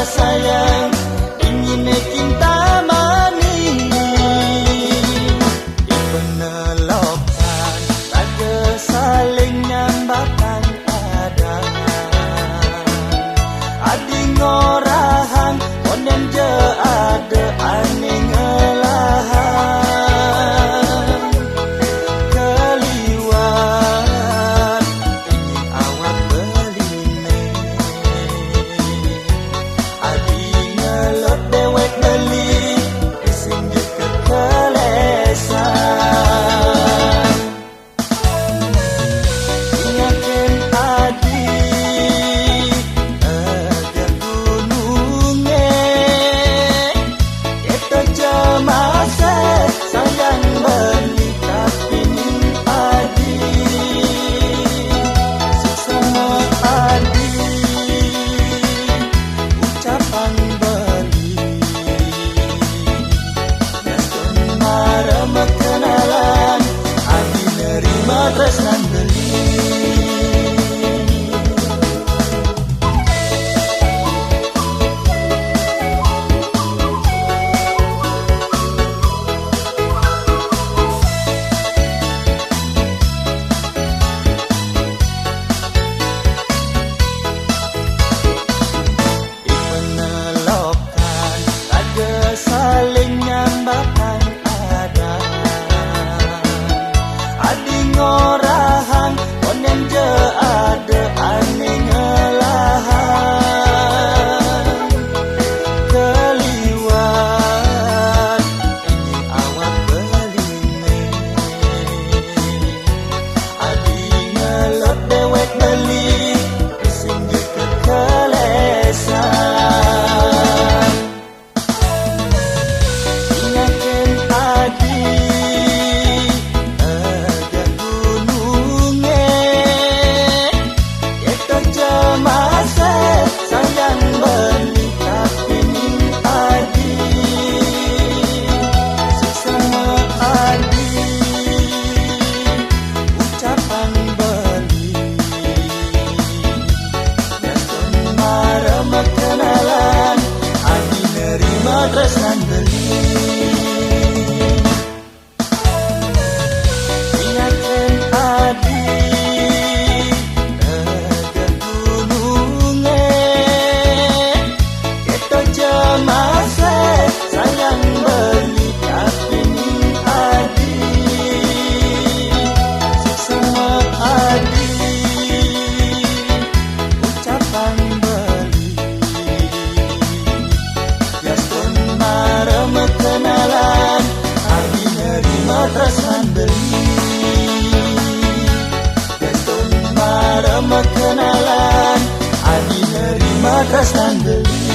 sayang ingin cinta manis dipenelokan raga saling nyambakan adi ngorahan onen je ada aning ngelahan keliwat ingin awak beline adi ngelot dewek beli ising je kekelesan ingatkan adi sayang beli tapi adi sesama adi ucapan beli yasun marah kenalan adi nerima tresnan beli saling nyambakan adi ngorahan onen je ada aning ngelahan keliwat ingin awak beline adi ngelot dewek beli ising je kekelesan sayang beli tapi adi sesama adi ucapan beli yasun marah kenalan adi nerima tresnan beli ingatkan adi sayang beli tapi adi sesama adi ucapan beli yasun marah kenalan adi nerima tresnan beli yasun marah kenalan adi nerima tresnan beli